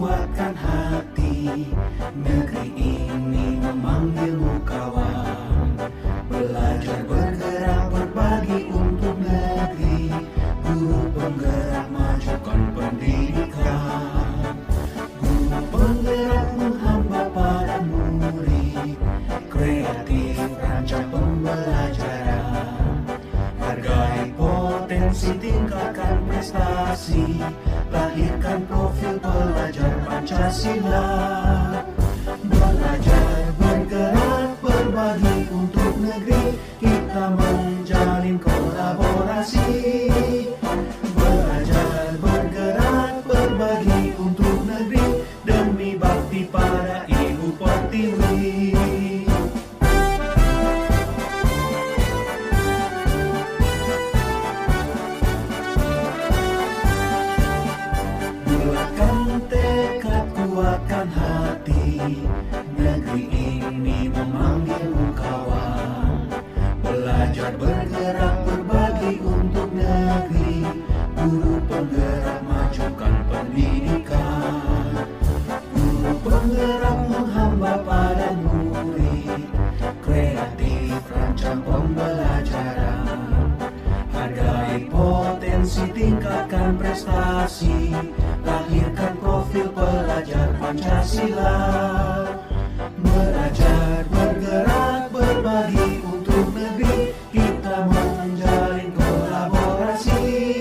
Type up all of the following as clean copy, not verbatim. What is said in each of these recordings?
kuatkan hati. Negeri ini memanggilmu kawan. Belajar bergerak berbagi untuk negeri. Guru penggerak majukan pendidikan. Guru penggerak menghamba para murid. Kreatif rancang pembelajaran. Hargai potensi, tingkatkan prestasi. Lahirkan profil pelajar Pancasila. Belajar bergerak berbagi untuk negeri. Kita menjalin kolaborasi. Belajar bergerak berbagi untuk negeri. Demi bakti pada Ibu Pertiwi. Kuatkan hati, negeri ini memanggilmu kawan. Belajar bergerak berbagi untuk negeri. Guru penggerak majukan pendidikan. Guru penggerak menghamba pada murid. Kreatif rancang pembelajaran. Hargai potensi, tingkatkan prestasi. Lahirkan profil pelajar Pancasila. Belajar bergerak berbagi untuk negeri. Kita menjalin kolaborasi.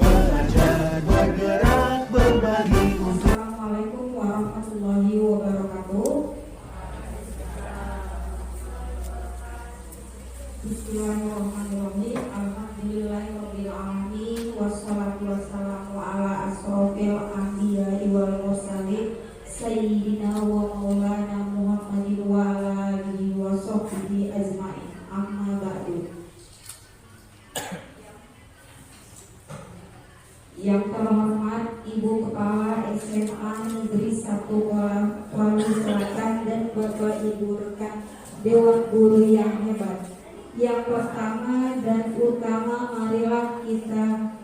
Belajar bergerak berbagi untuk. Assalamualaikum warahmatullahi wabarakatuh. Bismillahirrahmanirrahim. Alhamdulillahirabbil alamin. Wassalatu wassalamu ala asrofil anbiya'i wal mursalin sayyidina wa maulana Muhammadin wa ala alihi wa sahbihi ajma'in. Amma ba'du. Yang terhormat Ibu Kepala SMA Negeri 1 Kuala Selatan dan Bapak Ibu rekan Dewan Guru yang hebat. Yang pertama dan utama, marilah kita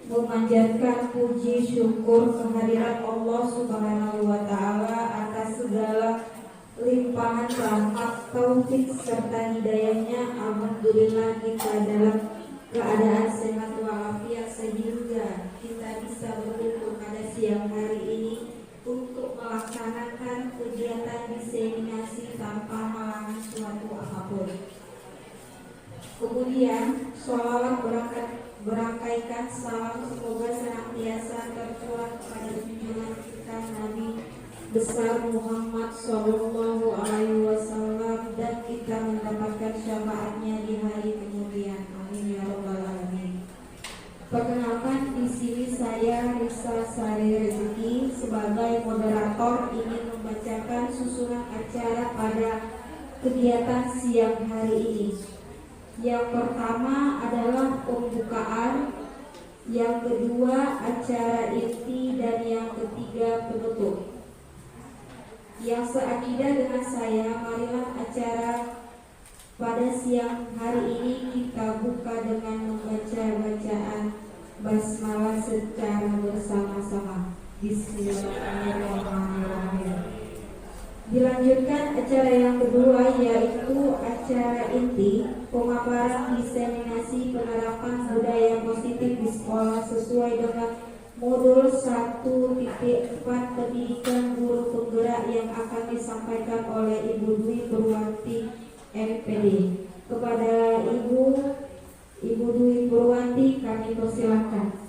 memanjatkan puji syukur kehadirat Allah Subhanahu wa Ta'ala atas segala limpahan rahmat, taufik serta hidayahnya. Alhamdulillah kita dalam keadaan sehat walafiat sehingga kita bisa berkumpul pada siang hari ini untuk melaksanakan kegiatan diseminasi tanpa halangan suatu apapun. Kemudian sholawat berangkaikan salam semoga senantiasa tercurah kepada junjungan kita Nabi besar Muhammad Sallallahu Alaihi Wasallam dan kita mendapatkan syafaatnya di hari kemudian. Amin ya rabbal alamin. Perkenalkan, di sini saya Risa Sari Rezeki sebagai moderator ingin membacakan susunan acara pada kegiatan siang hari ini. Yang pertama adalah pembukaan, yang kedua acara inti, dan yang ketiga penutup. Yang seakidah dengan saya, marilah acara pada siang hari ini kita buka dengan membaca bacaan basmalah secara bersama-sama. Bismillahirrahmanirrahim. Dilanjutkan acara yang kedua, yaitu acara inti, pemaparan diseminasi penerapan budaya positif di sekolah sesuai dengan modul 1.4 pendidikan guru penggerak yang akan disampaikan oleh Ibu Dwi Purwanti MPD. Kepada Ibu Dwi Purwanti kami persilakan.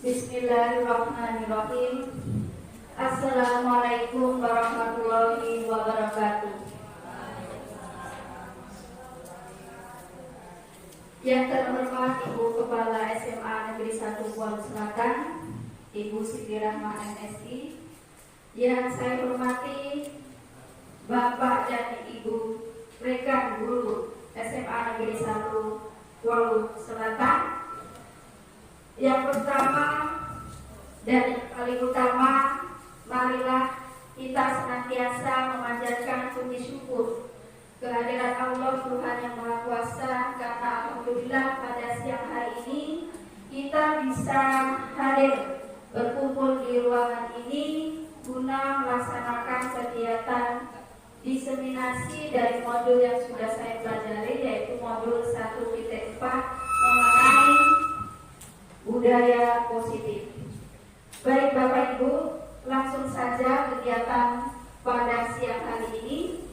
Bismillahirrahmanirrahim. Assalamualaikum warahmatullahi wabarakatuh. Yang terhormat Ibu Kepala SMA Negeri 1 Kuala Selatan, Ibu Siti Rahma MSI. Yang saya hormati Bapak dan Ibu rekan guru SMA Negeri 1 Kuala Selatan. Yang pertama dan yang paling utama, marilah kita senantiasa senantiasa memanjatkan puji syukur kehadirat Allah Tuhan yang Maha Kuasa, karena alhamdulillah pada siang hari ini kita bisa hadir berkumpul di ruangan ini guna melaksanakan kegiatan diseminasi dari modul yang sudah saya pelajari, yaitu modul 1.4 mengenai budaya positif. Baik Bapak Ibu, langsung saja kegiatan pada siang hari ini.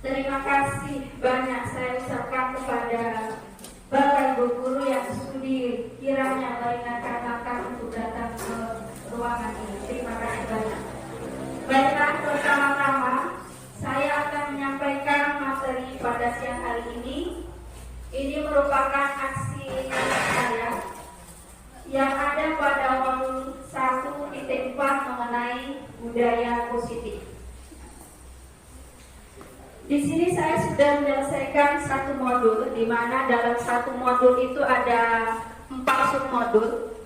Terima kasih banyak saya ucapkan kepada Bapak Ibu guru yang sudi kiranya meringankan langkah untuk datang ke ruangan ini. Terima kasih banyak. Baiklah, pertama-tama saya akan menyampaikan materi pada siang hari ini. Ini merupakan aksi saya yang ada pada modul 1.4 mengenai budaya positif. Di sini saya sudah menyelesaikan satu modul, di mana dalam satu modul itu ada 4 submodul.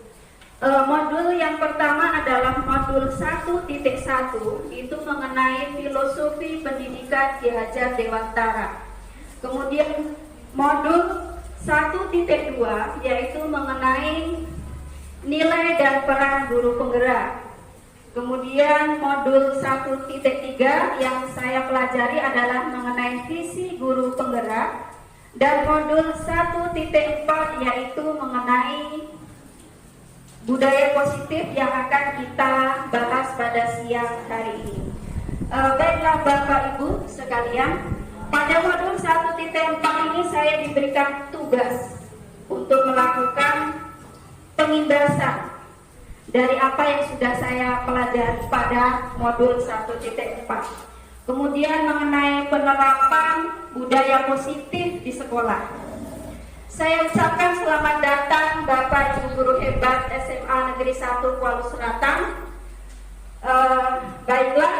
Modul yang pertama adalah modul 1.1, itu mengenai filosofi pendidikan Ki Hajar Dewantara. Kemudian modul 1.2 yaitu mengenai nilai dan peran guru penggerak. Kemudian modul 1.3 yang saya pelajari adalah mengenai visi guru penggerak, dan modul 1.4 yaitu mengenai budaya positif yang akan kita bahas pada siang hari ini. Baiklah Bapak Ibu sekalian, pada modul 1.4 ini saya diberikan tugas untuk melakukan pengindasan dari apa yang sudah saya pelajari pada modul 1.4. Kemudian mengenai penerapan budaya positif di sekolah. Saya ucapkan selamat datang Bapak Ibu guru hebat SMA Negeri 1 Kuala Selatan. Baiklah,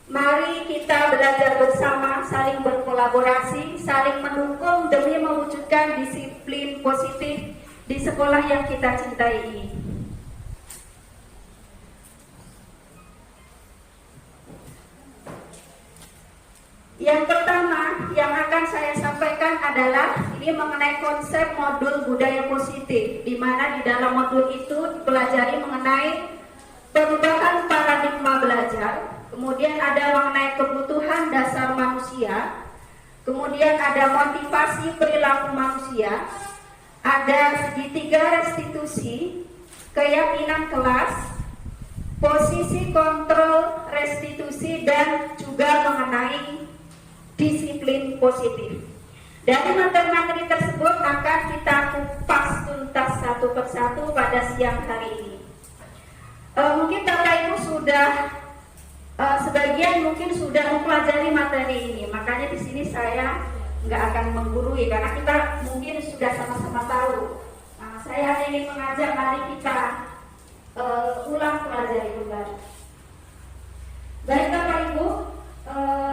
mari kita belajar bersama, saling berkolaborasi, saling mendukung demi mewujudkan disiplin positif di sekolah yang kita cintai ini. Yang pertama yang akan saya sampaikan adalah ini mengenai konsep modul budaya positif, di mana di dalam modul itu dipelajari mengenai perubahan paradigma belajar. Kemudian ada mengenai kebutuhan dasar manusia, kemudian ada motivasi perilaku manusia, ada segitiga restitusi, keyakinan kelas, posisi kontrol restitusi, dan juga mengenai disiplin positif. Dari materi-materi tersebut akan kita kupas tuntas satu persatu pada siang hari ini. Mungkin Bapak Ibu sudah sebagian mungkin sudah mempelajari materi ini, makanya di sini saya nggak akan menggurui karena kita mungkin sudah sama-sama tahu. Saya hanya ingin mengajak mari kita ulang pelajari kembali. Baik Bapak Ibu,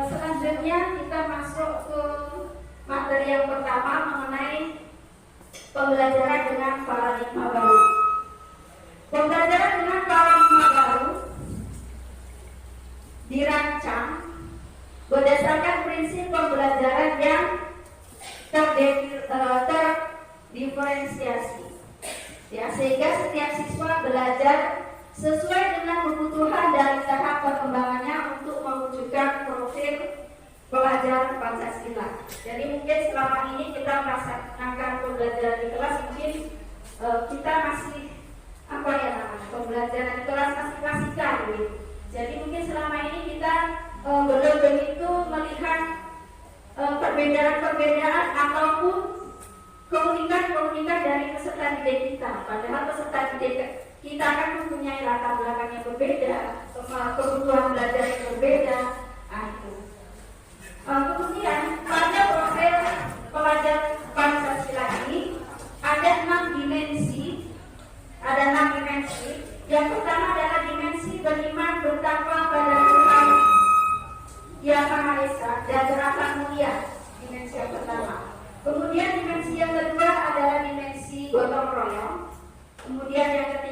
selanjutnya kita masuk ke materi yang pertama mengenai pembelajaran dengan paradigma baru. Pembelajaran dengan paradigma baru dirancang berdasarkan prinsip pembelajaran yang terdiferensiasi, ya, sehingga setiap siswa belajar sesuai dengan kebutuhan dari tahap perkembangannya untuk mewujudkan profil pelajar Pancasila. Jadi mungkin selama ini kita melaksanakan pembelajaran di kelas, mungkin kita masih pembelajaran di kelas masih klasikan gitu. Jadi mungkin selama ini kita belum begitu melihat perbedaan-perbedaan ataupun keunikan-keunikan dari peserta didik kita. Padahal peserta didik kita akan mempunyai latar belakang yang berbeda, kebutuhan belajar yang berbeda. Kemudian pada profil pelajar Pancasila ini ada 6 dimensi. Yang pertama adalah dimensi beriman bertakwa pada Tuhan Yang Maha Esa dan berakhlak mulia. Dimensi yang pertama. Kemudian dimensi yang kedua adalah dimensi gotong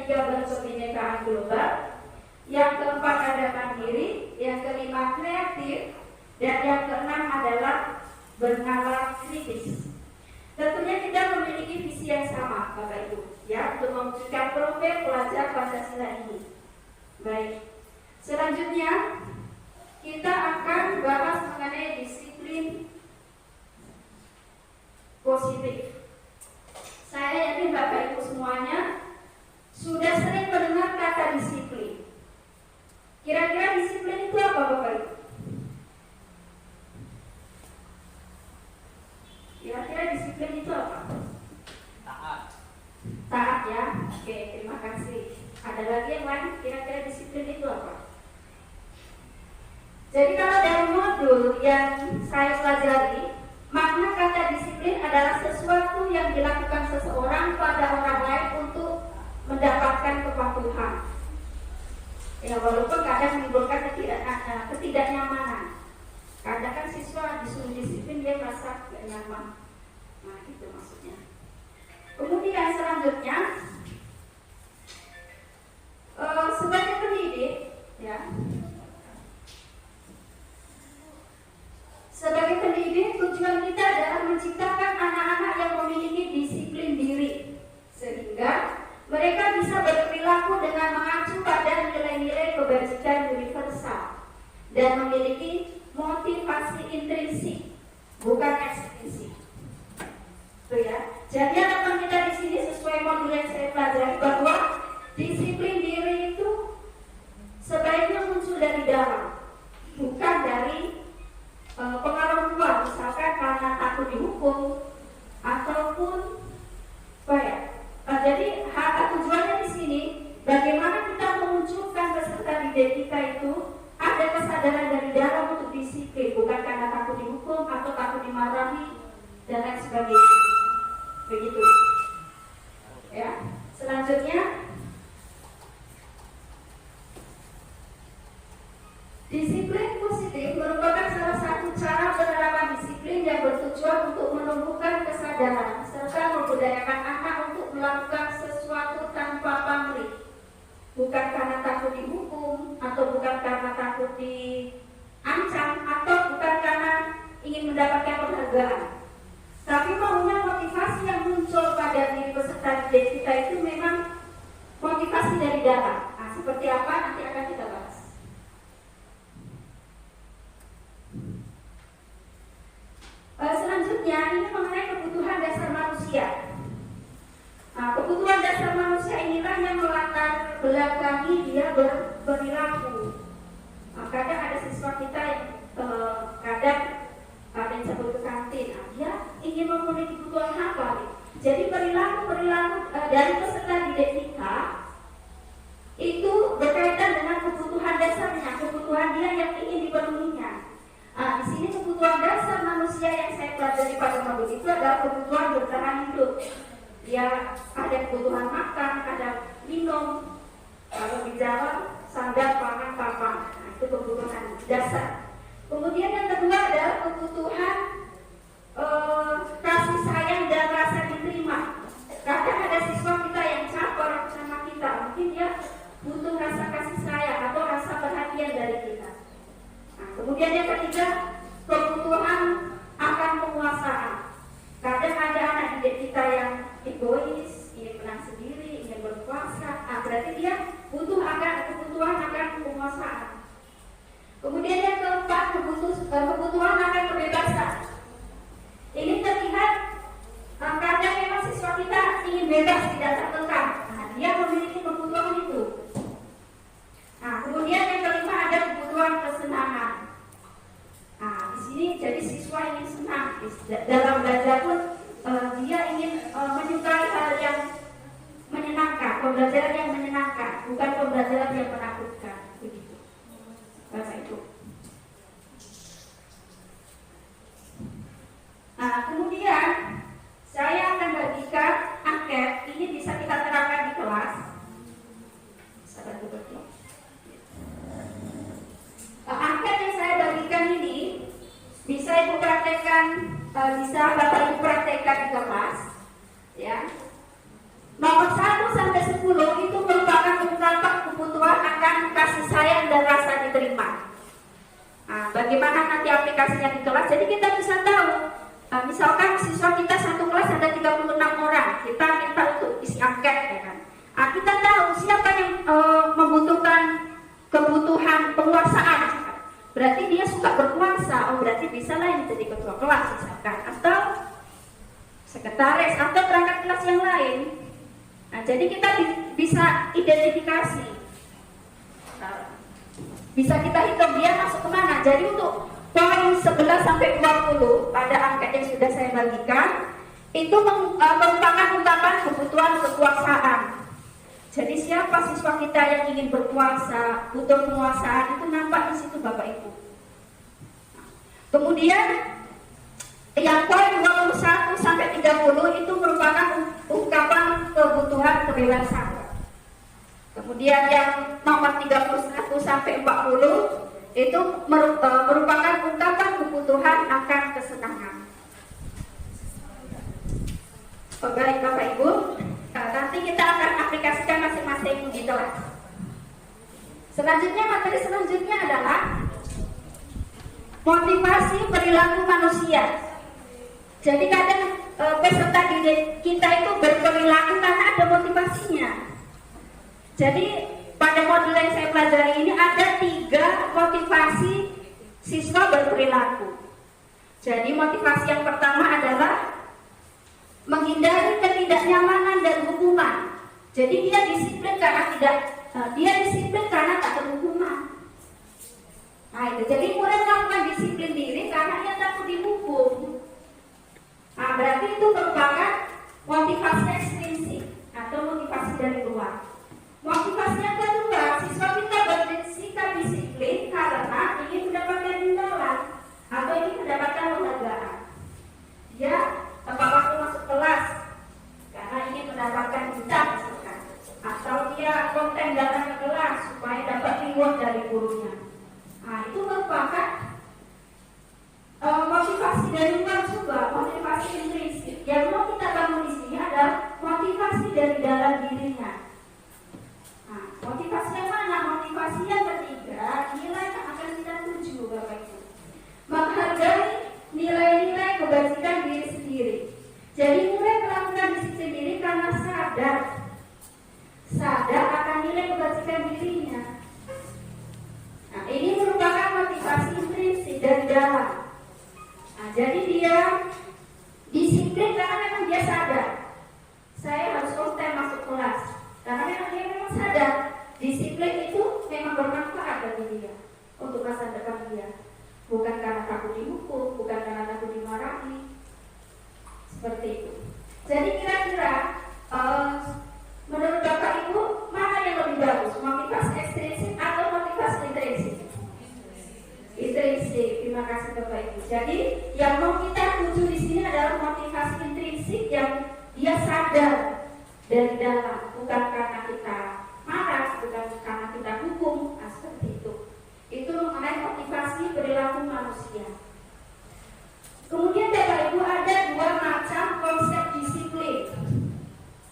ketiga berkebinekaan global, yang keempat ada mandiri, yang kelima kreatif, dan yang keenam adalah bernalar kritis. Tentunya kita memiliki visi yang sama, Bapak Ibu, ya, untuk mewujudkan profil pelajar Pancasila ini. Baik, selanjutnya kita akan bahas mengenai disiplin positif. Saya yakin Bapak Ibu semuanya sudah sering mendengar kata disiplin. Kira-kira disiplin itu apa, Bapak Ibu? Kira-kira disiplin itu apa? Taat. Taat, ya. Oke, terima kasih. Ada lagi yang lain? Kira-kira disiplin itu apa? Jadi kalau dari modul yang saya pelajari, makna kata disiplin adalah sesuatu yang dilakukan seseorang pada orang lain untuk mendapatkan kepatuhan. Ya, walaupun kadang menimbulkan ketidaknyamanan. Kadang kan siswa disuruh disiplin dia merasa tidak nyaman. Nah, itu maksudnya. Kemudian selanjutnya, sebagai pendidik, ya, sebagai pendidik tujuan kita adalah menciptakan anak-anak yang memiliki disiplin diri, sehingga mereka bisa berperilaku dengan mengacu pada nilai-nilai kebajikan universal dan memiliki motivasi intrinsik, bukan ekstrinsik. Itu ya. Jadi harapan kita di sini sesuai modul yang saya pelajari bahwa disiplin diri itu sebaiknya muncul dari dalam, bukan dari pengaruh luar, misalkan karena takut dihukum ataupun apa ya. Jadi tujuannya di sini bagaimana kita memunculkan peserta didik kita itu ada kesadaran dari dalam untuk disiplin, bukan karena takut dihukum atau takut dimarahi dan lain sebagainya. Begitu. Ya. Selanjutnya, disiplin positif merupakan salah satu cara penerapan disiplin yang bertujuan untuk menumbuhkan kesadaran serta membudayakan anak untuk melakukan sesuatu tanpa pamrih. Bukan karena takut dihukum, atau bukan karena takut diancam, atau bukan karena ingin mendapatkan penghargaan. Tapi maunya motivasi yang muncul pada diri peserta didik kita itu memang motivasi dari dalam. Nah, seperti apa nanti akan kita bahas. Selanjutnya ini mengenai kebutuhan dasar manusia. Nah, kebutuhan dasar manusia inilah yang melatar belakangi dia berperilaku. Nah, kadang ada siswa kita yang kadang ada yang sebut ke kantin, dia ingin memenuhi kebutuhan apa nih? Jadi perilaku dari peserta didik kita itu berkaitan dengan kebutuhan dasarnya, kebutuhan dia yang ingin dipenuhinya. Di sini kebutuhan dasar manusia yang saya pelajari pada modul itu adalah kebutuhan bertahan hidup. Dia ada kebutuhan makan, ada minum, kalau di jalan sandal, pangan, papan. Nah, itu kebutuhan dasar. Kemudian yang kedua adalah kebutuhan kasih sayang dan rasa diterima. Kadang ada siswa kita yang caper sama kita, mungkin dia butuh rasa kasih sayang atau rasa perhatian dari kita. Nah, kemudian yang ketiga, kebutuhan akan penguasaan. Kadang ada anak didik kita yang egois, ingin menang sendiri, ingin berkuasa. Nah, berarti dia kebutuhan akan penguasaan. Kemudian yang keempat, kebutuhan akan kebebasan. Ini terlihat kadang memang siswa kita ingin bebas, tidak terkekang. Nah, dia memiliki kebutuhan itu. Nah, kemudian yang kelima ada kebutuhan kesenangan. Nah, di sini jadi siswa ingin senang dalam belajar pun dia ingin menyukai hal yang menyenangkan, pembelajaran yang menyenangkan, bukan pembelajaran yang menakutkan. Begitu, Bapak Ibu. Nah, kemudian saya akan bagikan angket. Ini bisa kita terapkan di kelas. Angket yang saya bagikan ini bisa Ibu praktekkan, bisa Bapak Ibu praktekkan di kelas, ya. Nomor 1 sampai 10 itu membutuhkan kebutuhan penguasaan, berarti dia suka berkuasa, oh berarti bisa lah ini jadi ketua kelas misalkan, atau sekretaris, atau perangkat kelas yang lain. Nah, jadi kita bisa identifikasi, bisa kita hitung dia masuk kemana. Jadi untuk poin 11 sampai 20 pada angka yang sudah saya bagikan itu merupakan ungkapan kebutuhan kekuasaan. Jadi siapa siswa kita yang ingin berkuasa, butuh penguasaan, itu nampak di situ Bapak Ibu. Kemudian yang poin 21 sampai 30 itu merupakan ungkapan kebutuhan kebebasan. Kemudian yang nomor 31 sampai 40 itu merupakan ungkapan kebutuhan akan kesenangan. Baik Bapak Ibu, nanti kita akan aplikasikan masing-masing di kelas. Selanjutnya, materi selanjutnya adalah motivasi perilaku manusia. Jadi kadang peserta didik kita itu berperilaku karena ada motivasinya. Jadi pada modul yang saya pelajari ini ada 3 motivasi siswa berperilaku. Jadi motivasi yang pertama adalah menghindari ketidaknyamanan dan hukuman. Jadi dia disiplin karena tak terhukuman. Nah itu, jadi murid melakukan disiplin diri karena dia takut dihukum. Nah berarti itu merupakan motivasi ekstrinsik atau motivasi dari luar. Motivasi yang kedua, siswa kita bersikap disiplin karena ingin mendapatkan imbalan atau ingin mendapatkan penghargaan. Dia tepat waktu masuk kelas karena ingin mendapatkan jeda misalkan, atau dia konten datang ke kelas supaya dapat reward dari gurunya. Nah itu merupakan motivasi dari luar juga, motivasi intrinsik. Yang mau kita bangun di sini adalah motivasi dari dalam dirinya. Nah, motivasi yang mana? Motivasi yang ketiga, nilai yang akan kita tuju, Bapak Ibu. Menghargai nilai-nilai kebajikan diri sendiri. Jadi murid melakukan disiplin diri karena sadar akan nilai kebajikan dirinya. Nah, ini merupakan motivasi intrinsik dari dalam. Nah, jadi dia disiplin karena memang dia sadar. Saya harus konten masuk kelas. Karena dia memang sadar disiplin itu memang bermanfaat bagi dia untuk masa depan dia. Bukan karena takut dihukum, bukan karena takut dimarahi. Seperti itu. Jadi kira-kira menurut Bapak Ibu mana yang lebih bagus? Motivasi ekstrinsik atau motivasi intrinsik? Intrinsik. Terima kasih Bapak Ibu. Jadi yang mau kita tuju di sini adalah motivasi intrinsik yang dia sadar dari dalam, bukan karena kita marah, bukan karena kita hukum. Nah, seperti itu. Itu mengenai motivasi perilaku manusia. Kemudian Bapak Ibu ada 2 macam konsep disiplin.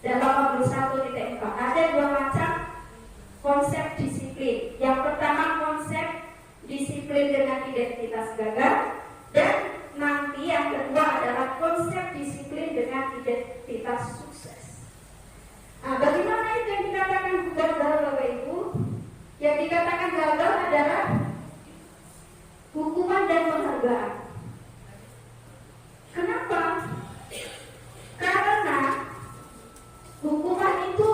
Dalam modul 1.4 ada 2 macam konsep disiplin. Yang pertama konsep disiplin dengan identitas gagal, dan nanti yang kedua adalah konsep disiplin dengan identitas sukses. Nah, bagaimana itu yang dikatakan gagal Bapak Ibu? Yang dikatakan gagal adalah hukuman dan penghargaan. Kenapa? Karena hukuman itu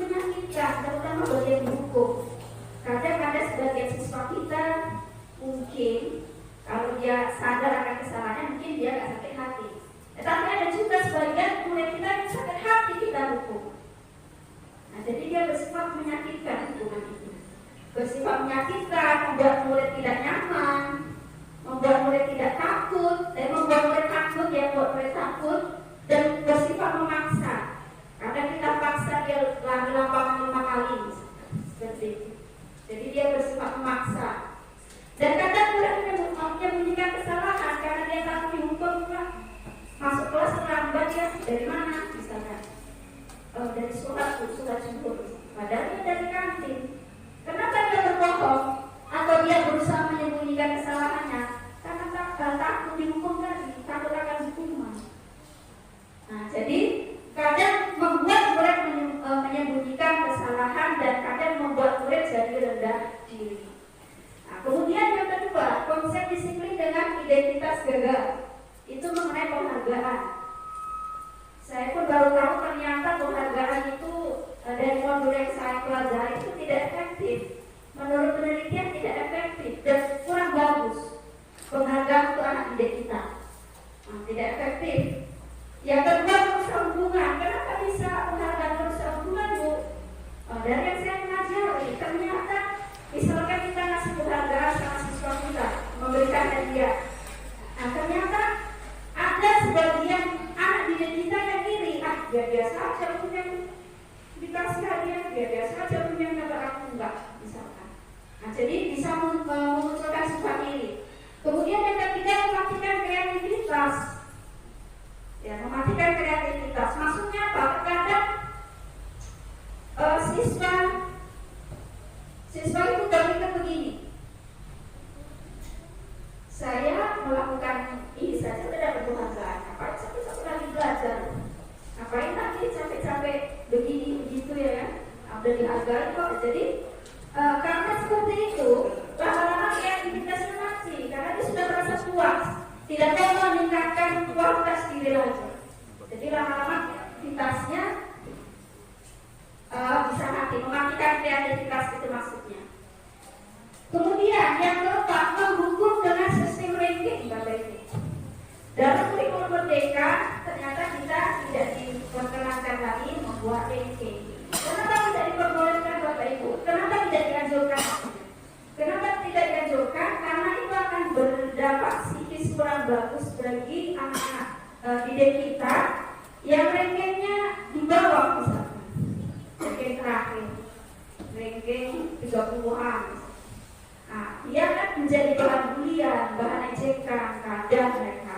menyakitkan, terutama bagi yang dihukum. Kadang ada sebagian siswa kita mungkin kalau dia sadar akan kesalahannya mungkin dia nggak sakit hati. Tetapi ada juga sebagian murid kita yang sakit hati kita hukum. Nah, jadi dia bersifat menyakitkan hukuman itu. Bersifat menyakitkan, membuat murid tidak nyaman, membuat murid tidak takut, membuat murid takut, ya buat murid takut, dan bersifat memaksa. Kadang kita paksa dia lari lapangan 5 kali, seperti itu. Jadi dia bersifat memaksa. Dan kadang murid menyembunyikan kesalahan karena dia takut dihukum. Masuk kelas terlambat ya, dari mana? Misalnya dari surat syukur. Padahal dia dari kantin. Kenapa dia berbohong atau dia berusaha menyembunyikan kesalahannya? Karena takut dihukum tadi, takut akan hukuman. Nah, jadi kadang membuat murid menyembunyikan kesalahan dan kadang modul yang saya pelajari itu tidak efektif. Menurut penelitian tidak efektif dan kurang bagus. Penghargaan untuk anak didik kita tidak efektif. Yang kedua, perusahaan hubungan. Kenapa bisa penghargaan perusahaan hubungan, Bu? Dari yang saya pelajari, ternyata misalkan kita ngasih penghargaan sama siswa kita, memberikan hadiah. Nah, ternyata ada sebagian anak didik kita yang iri. Biar biasa aja punya dikasih hadiah, biar biasa aja punya dapat aku enggak, misalkan. Nah, jadi bisa memunculkan sifat iri. Kemudian yang ketiga, mematikan kreativitas. Ya, mematikan kreativitas. Maksudnya apa? Terkadang siswa itu berpikir begini. Saya melakukan ini saja tidak berpenghargaan. Ngapain sampai lagi belajar? Ngapain nanti capek-capek begini begitu ya kan? Udah dihargai kok. Jadi karena seperti itu, lama-lama kreativitasnya mati. Karena dia sudah merasa puas, tidak mau meningkatkan kualitas diri lagi. Jadi lama-lama kreativitasnya bisa mati, mematikan kreativitas itu maksudnya. Kemudian yang keempat, menghukum dengan sistem ranking, Bapak Ibu. Dalam kurikulum Merdeka ternyata kita tidak diperkenankan lagi membuat ranking. Kenapa tidak diperbolehkan, Bapak Ibu? Kenapa tidak dianjurkan? Kenapa tidak dianjurkan? Karena itu akan berdampak psikis kurang bagus bagi anak-anak didik kita yang rankingnya di bawah, misalkan ranking terakhir, ranking 30-an. Nah, dia akan menjadi bahan bulian, bahan ejekan, kadang mereka.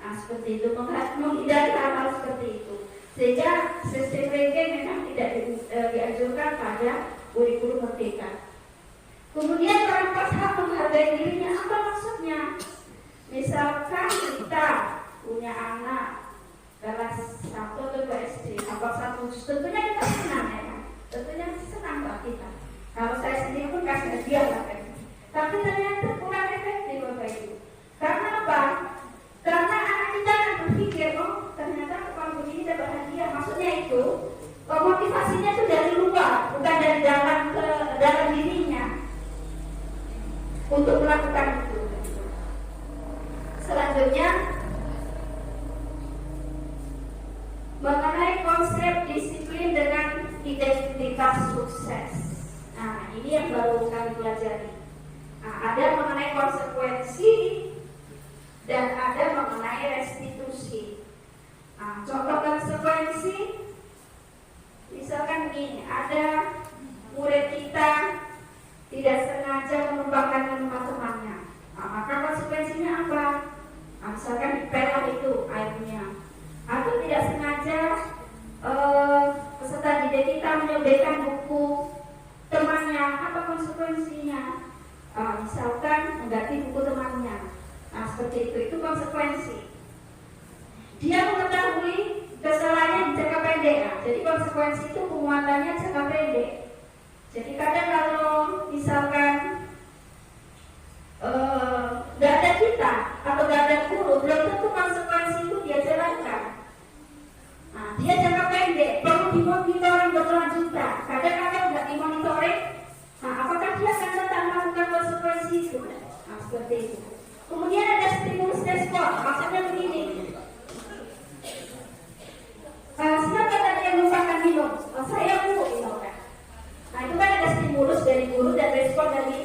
Nah, seperti itu, menghindari hal-hal seperti itu. Sehingga sistem ranking memang tidak dianjurkan pada kurikulum Merdeka. Kemudian merampas hak menghargai dirinya, apa maksudnya? Misalkan kita punya anak kelas 1 atau 2 SD, apa 1, tentunya kita senang ya kan? Tentunya senang Pak kita. Kalau saya sendiri pun kasih hadiah lah kan. Tapi ternyata kurang efektif Bapak Ibu. Karena apa? Karena anak kita akan berpikir, oh ternyata kalau begini dapat hadiah. Maksudnya itu motivasinya itu dari luar, bukan dari dalam ke dalam dirinya untuk melakukan itu. Selanjutnya mengenai konsep disiplin dengan identitas sukses. Nah, ini yang baru kami pelajari. Nah, ada mengenai konsekuensi dan ada mengenai restitusi. Nah, contoh konsekuensi, misalkan gini, ada murid kita tidak sengaja menumpahkan minuman temannya. Nah, maka konsekuensinya apa? Nah, misalkan dipel itu airnya, atau tidak sengaja peserta didik kita menyobekkan buku temannya, apa konsekuensinya? Misalkan mengganti buku temannya. Nah, seperti itu konsekuensi. Dia mengetahui kesalahannya di jangka pendek. Nah, jadi konsekuensi itu penguatannya jangka pendek. Jadi kadang kalau misalkan nggak ada kita atau nggak ada guru, belum tentu konsekuensi itu dia jalankan. Nah, dia jangka pendek, perlu dimonitoring berkelanjutan. Kadang-kadang nggak dimonitoring. Nah, apakah dia akan tetap melakukan konsekuensi itu? Nah, seperti itu. Kemudian ada stimulus respon, maksudnya begini. Siapa tadi yang melupakan minum? Saya Bu, misalkan. Nah, itu kan ada stimulus dari guru dan respon dari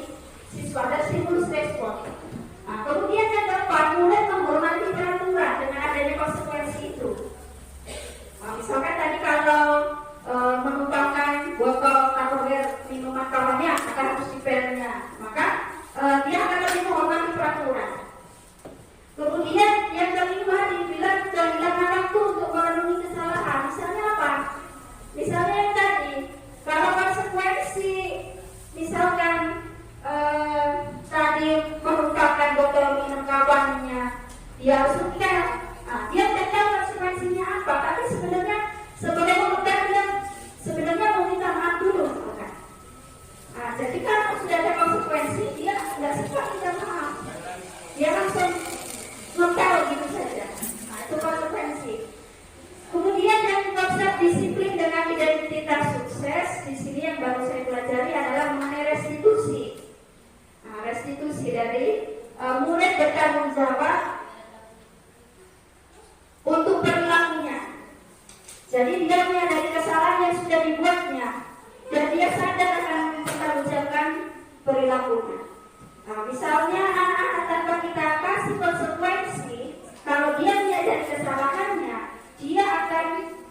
siswa, ada stimulus respon. Nah, kemudian yang keempat, murid menghormati peraturan dengan adanya konsekuensi itu. Nah, misalkan tadi kalau menumpahkan botol Tupperware minuman kawannya akan harus dipelnya, maka dia akan lebih menghormati peraturan. Kemudian yang kelima, yang sukses di sini yang baru saya pelajari adalah mengenai restitusi. Nah, restitusi dari murid bertanggung jawab untuk perilakunya. Jadi dia menyadari kesalahan yang sudah dibuatnya dan dia sadar akan mempertanggungjawabkan perilakunya. Nah, misalnya anak-anak tanpa kita kasih konsekuensi, kalau dia menyadari kesalahannya, dia akan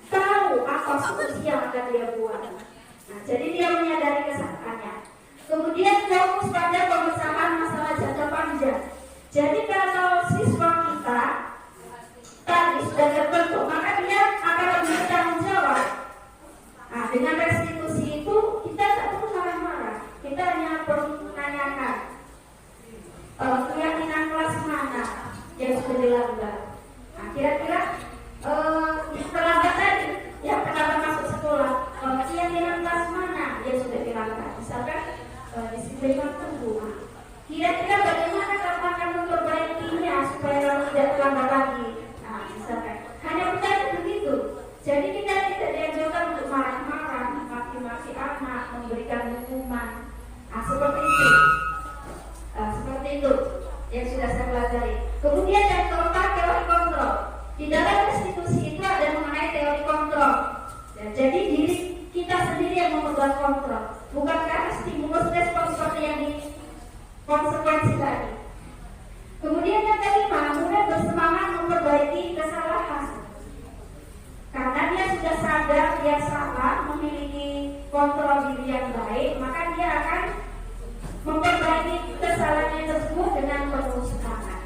tahu apa solusi yang akan dia buat. Nah, jadi dia menyadari kesalahannya. Kemudian fokus pada pemecahan masalah jangka panjang. Jadi kalau siswa kita tadi sudah terbentuk, maka dia akan lebih bertanggung jawab. Nah, dengan restitusi itu kita tak perlu marah-marah, kita hanya perlu menanyakan keyakinan kelas mana yang sudah dilanggar. Nah, kira-kira terlambat tadi yang terlambat masuk sekolah, keyakinan kelas mana yang sudah dilanggar. Misalkan disiplin waktu. Kira-kira bagaimana kamu akan memperbaikinya supaya kamu tidak terlambat lagi. Nah, misalkan hanya bertanya begitu. Jadi kita tidak dianjurkan untuk marah-marah, maki-maki anak, memberikan hukuman. Nah, seperti itu. Seperti itu yang sudah saya pelajari. Kemudian yang keempat, teori kontrol. Di dalam restitusi itu ada mengenai teori kontrol. Ya, jadi diri kita sendiri yang memegang kontrol, bukan karena stimulus respons seperti yang di konsekuensi tadi. Kemudian yang kelima, murid bersemangat memperbaiki kesalahan. Karena dia sudah sadar dia salah, memiliki kontrol diri yang baik, maka dia akan memperbaiki kesalahannya tersebut dengan penuh semangat.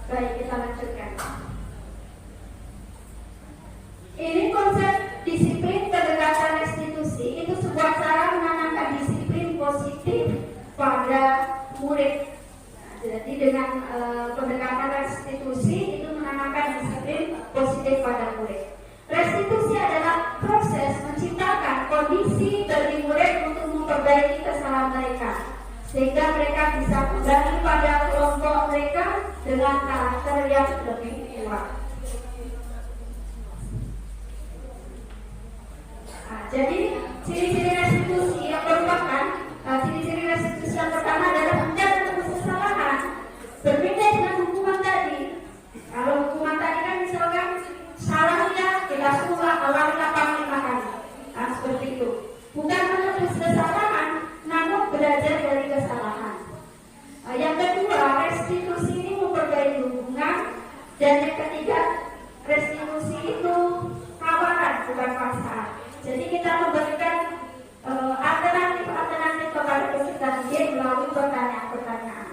Baik, kita lanjutkan. Ini konsep disiplin pendekatan restitusi, itu sebuah cara menanamkan disiplin positif pada murid. Nah, jadi dengan pendekatan restitusi itu menanamkan disiplin positif pada murid. Restitusi adalah proses menciptakan kondisi bagi murid untuk memperbaiki kesalahan mereka, sehingga mereka bisa kembali pada kelompok mereka dengan karakter yang lebih kuat. Nah, jadi ciri-ciri restitusi yang merupakan ciri-ciri restitusi yang pertama adalah mencatat kesalahan. Berbeda dengan hukuman tadi. Kalau hukuman tadi kan misalkan salahnya kita suruh ulangi 5 kali. Nah, seperti itu. Bukan menebus kesalahan, namun belajar dari kesalahan. Yang kedua, restitusi ini memperbaiki hubungan. Dan yang ketiga, restitusi itu tawaran, bukan paksaan. Jadi kita memberikan alternatif kepada peserta didik melalui pertanyaan-pertanyaan.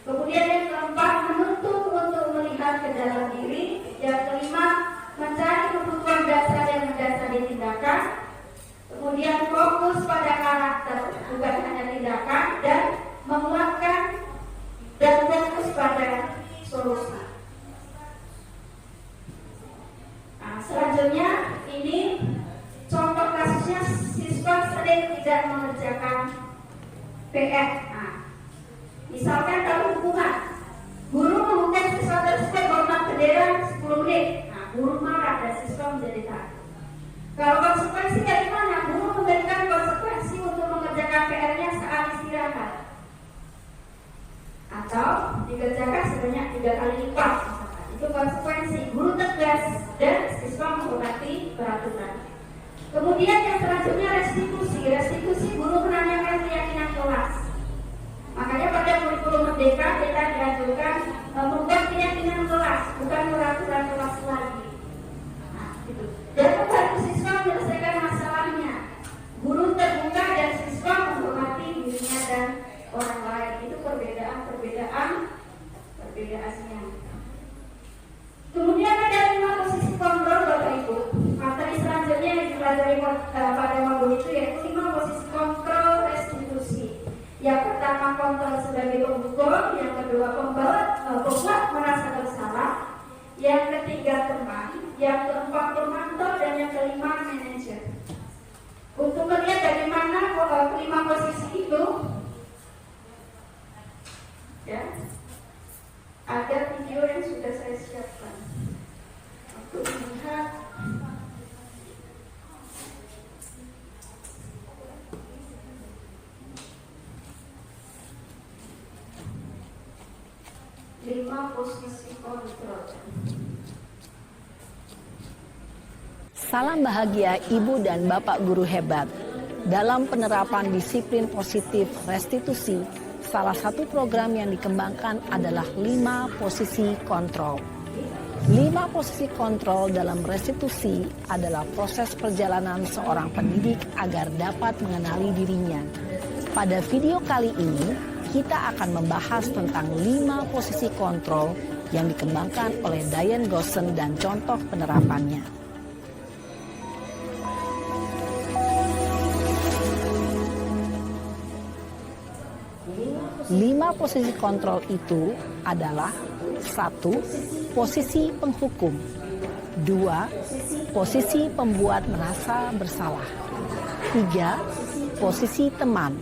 Kemudian yang keempat, menuntut untuk melihat ke dalam diri. Yang kelima, mencari kebutuhan dasar yang mendasari tindakan. Kemudian fokus pada karakter, bukan hanya tindakan, dan menguatkan dan fokus pada solusi. Nah, selanjutnya ini contoh kasusnya siswa sering tidak mengerjakan PR. Nah, misalkan kalau hukuman, guru menghukum siswa tersebut hormat bendera 10 menit. Nah, guru marah dan siswa menjadi takut. Kalau konsekuensi dari mana? Guru memberikan konsekuensi untuk mengerjakan PR-nya saat istirahat, atau dikerjakan sebanyak 3 kali lipat. Itu konsekuensi. Guru tegas dan siswa menghormati peraturan. Kemudian yang selanjutnya restitusi. Restitusi, guru menanyakan keyakinan kelas. Makanya pada kurikulum merdeka kita dianjurkan membuat keyakinan kelas, bukan peraturan kelas lagi. Nah, gitu. Dan membantu siswa menyelesaikan masalahnya. Guru terbuka dan siswa menghormati dirinya dan orang lain. Itu perbedaannya. Kemudian ada 5 posisi kontrol Bapak Ibu. Materi selanjutnya yang dipelajari pada modul itu yaitu 5 posisi kontrol restitusi. Yang pertama kontrol sebagai pemukul, yang kedua pembuat merasa bersalah, yang ketiga teman, yang keempat pemantau, dan yang kelima manajer. Untuk melihat bagaimana kelima posisi itu, ya, ada video yang sudah saya siapkan untuk melihat 5 posisi kontrol. Salam bahagia Ibu dan Bapak guru hebat. Dalam penerapan disiplin positif restitusi, salah satu program yang dikembangkan adalah 5 posisi kontrol. 5 posisi kontrol dalam restitusi adalah proses perjalanan seorang pendidik agar dapat mengenali dirinya. Pada video kali ini, kita akan membahas tentang 5 posisi kontrol yang dikembangkan oleh Diane Goosen dan contoh penerapannya. 5 posisi kontrol itu adalah 1. Posisi penghukum. 2. Posisi pembuat merasa bersalah. 3. Posisi teman.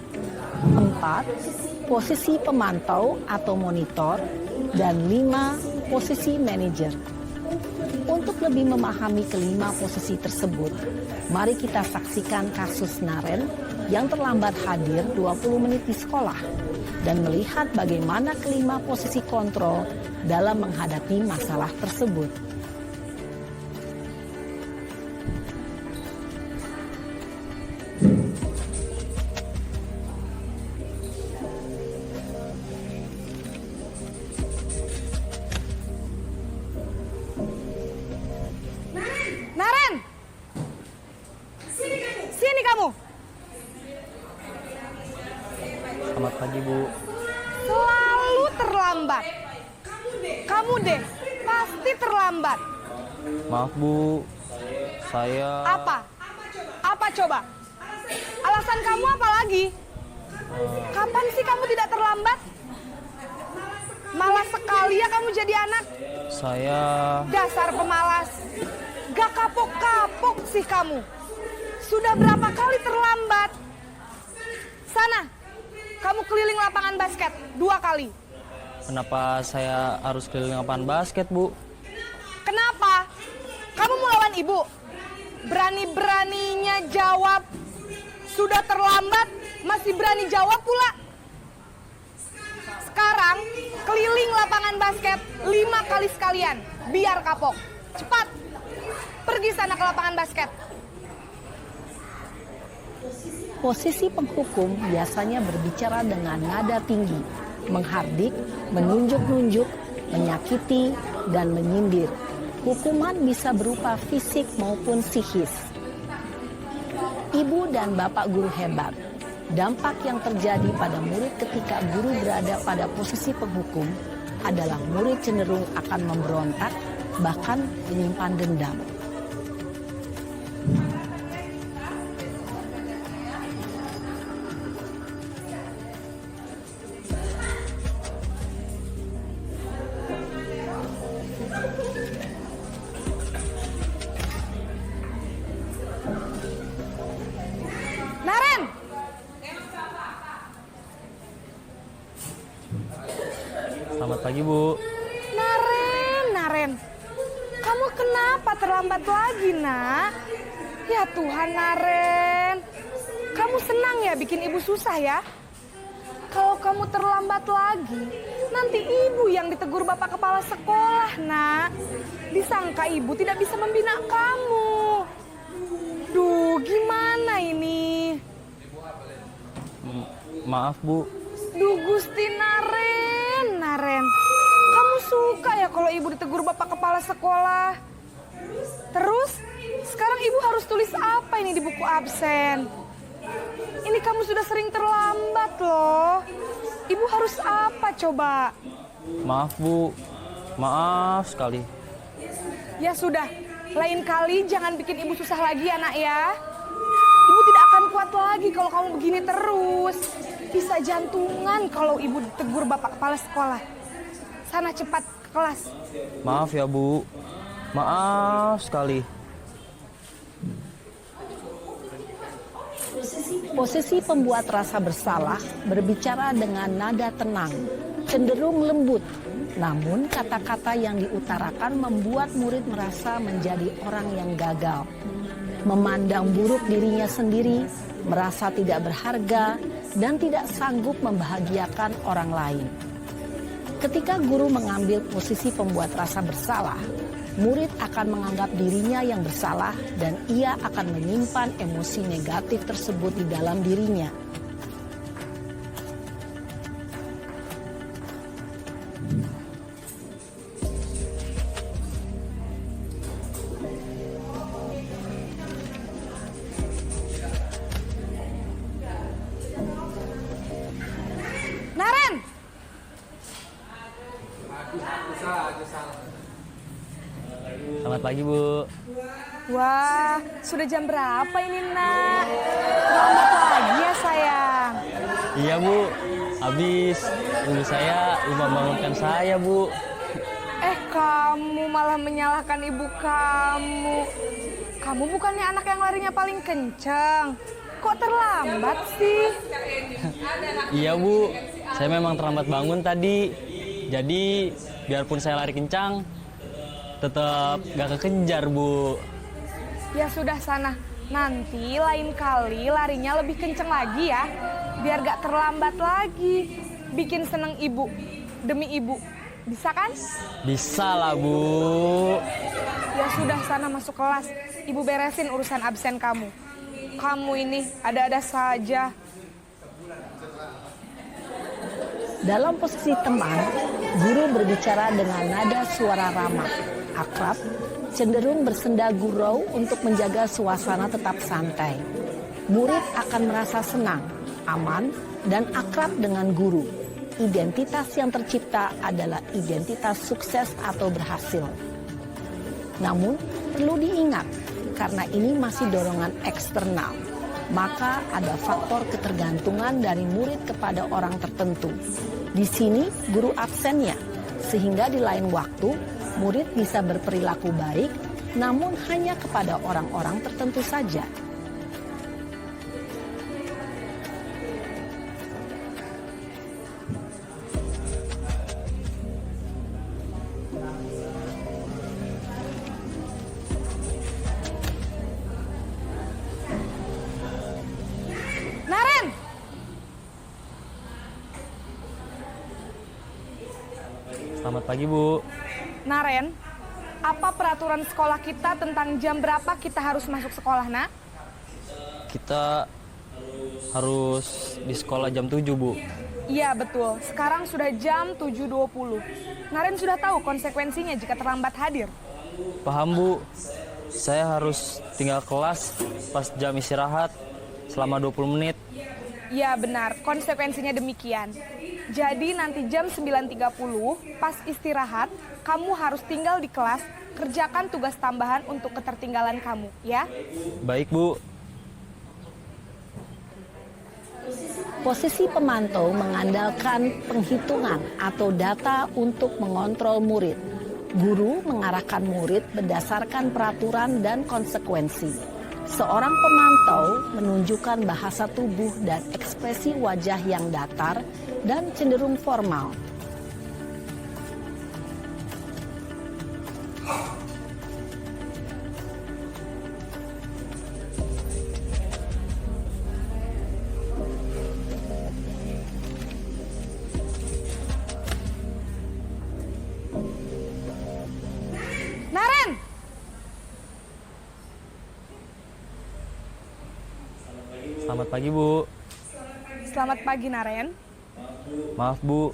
4. Posisi pemantau atau monitor. Dan 5. Posisi manajer. Untuk lebih memahami kelima posisi tersebut, mari kita saksikan kasus Naren yang terlambat hadir 20 menit di sekolah dan melihat bagaimana kelima posisi kontrol dalam menghadapi masalah tersebut. Naren! Sini kamu! Selamat pagi, Bu. Selalu terlambat. Kamu deh, pasti terlambat. Maaf, Bu. Saya... Apa? Apa coba? Alasan kamu apa lagi? Kapan sih kamu tidak terlambat? Malas sekali ya kamu jadi anak. Saya... Dasar pemalas. Gak kapok-kapok sih kamu. Sudah berapa kali terlambat? Sana, kamu keliling lapangan basket 2 kali. Kenapa saya harus keliling lapangan basket, Bu? Kenapa? Kamu mau lawan ibu? Berani-beraninya jawab. Sudah terlambat, masih berani jawab pula. Sekarang, keliling lapangan basket 5 kali sekalian. Biar kapok. Cepat, pergi sana ke lapangan basket. Posisi penghukum biasanya berbicara dengan nada tinggi, menghardik, menunjuk-nunjuk, menyakiti, dan menyindir. Hukuman bisa berupa fisik maupun psikis. Ibu dan Bapak guru hebat, dampak yang terjadi pada murid ketika guru berada pada posisi penghukum adalah murid cenderung akan memberontak, bahkan menyimpan dendam. Naren! Selamat pagi, Bu. Naren. Kamu kenapa terlambat lagi, nak? Ya Tuhan, Naren. Kamu senang ya bikin ibu susah ya? Kalau kamu terlambat lagi, nanti ibu yang ditegur bapak kepala sekolah, nak. Disangka ibu tidak bisa membina kamu. Duh, gimana ini? Maaf, Bu. Duh, Gusti Naren. Kamu suka ya kalau ibu ditegur bapak kepala sekolah? Terus, sekarang ibu harus tulis apa ini di buku absen? Ini kamu sudah sering terlambat loh. Ibu harus apa coba? Maaf, Bu. Maaf sekali. Ya sudah, lain kali jangan bikin ibu susah lagi ya, nak ya. Ibu tidak akan kuat lagi kalau kamu begini terus. Bisa jantungan kalau ibu ditegur bapak kepala sekolah. Sana cepat ke kelas. Maaf ya, Bu. Maaf sekali. Posisi pembuat rasa bersalah berbicara dengan nada tenang, cenderung lembut. Namun kata-kata yang diutarakan membuat murid merasa menjadi orang yang gagal. Memandang buruk dirinya sendiri, merasa tidak berharga, dan tidak sanggup membahagiakan orang lain. Ketika guru mengambil posisi pembuat rasa bersalah, murid akan menganggap dirinya yang bersalah dan ia akan menyimpan emosi negatif tersebut di dalam dirinya. Naren! Selamat pagi, Bu. Wah, sudah jam berapa ini, Nak? Terlambat lagi ya, sayang. Iya, Bu. Habis ibu saya lupa bangunkan saya, Bu. Kamu malah menyalahkan ibu kamu. Kamu bukannya anak yang larinya paling kencang. Kok terlambat sih? Iya, Bu. Saya memang terlambat bangun tadi. Jadi, biarpun saya lari kencang, tetap gak kekejar, Bu. Ya sudah sana. Nanti lain kali larinya lebih kencang lagi ya. Biar gak terlambat lagi. Bikin seneng ibu. Demi ibu. Bisa kan? Bisa lah, Bu. Ya sudah sana masuk kelas. Ibu beresin urusan absen kamu. Kamu ini ada-ada saja. Dalam posisi teman, guru berbicara dengan nada suara ramah, akrab, cenderung bersenda gurau untuk menjaga suasana tetap santai. Murid akan merasa senang, aman, dan akrab dengan guru. Identitas yang tercipta adalah identitas sukses atau berhasil. Namun, perlu diingat, karena ini masih dorongan eksternal, maka ada faktor ketergantungan dari murid kepada orang tertentu. Di sini guru absennya, sehingga di lain waktu murid bisa berperilaku baik, namun hanya kepada orang-orang tertentu saja. Naren! Selamat pagi, Bu. Naren, apa peraturan sekolah kita tentang jam berapa kita harus masuk sekolah, Nak? Kita harus di sekolah jam 7, Bu. Iya, betul. Sekarang sudah jam 7.20. Naren sudah tahu konsekuensinya jika terlambat hadir. Paham, Bu. Saya harus tinggal kelas pas jam istirahat selama 20 menit. Iya, benar. Konsekuensinya demikian. Jadi nanti jam 9.30 pas istirahat, kamu harus tinggal di kelas, kerjakan tugas tambahan untuk ketertinggalan kamu, ya? Baik, Bu. Posisi pemantau mengandalkan penghitungan atau data untuk mengontrol murid. Guru mengarahkan murid berdasarkan peraturan dan konsekuensi. Seorang pemantau menunjukkan bahasa tubuh dan ekspresi wajah yang datar dan cenderung formal. Naren! Selamat pagi, Bu. Selamat pagi, Naren. Maaf, Bu.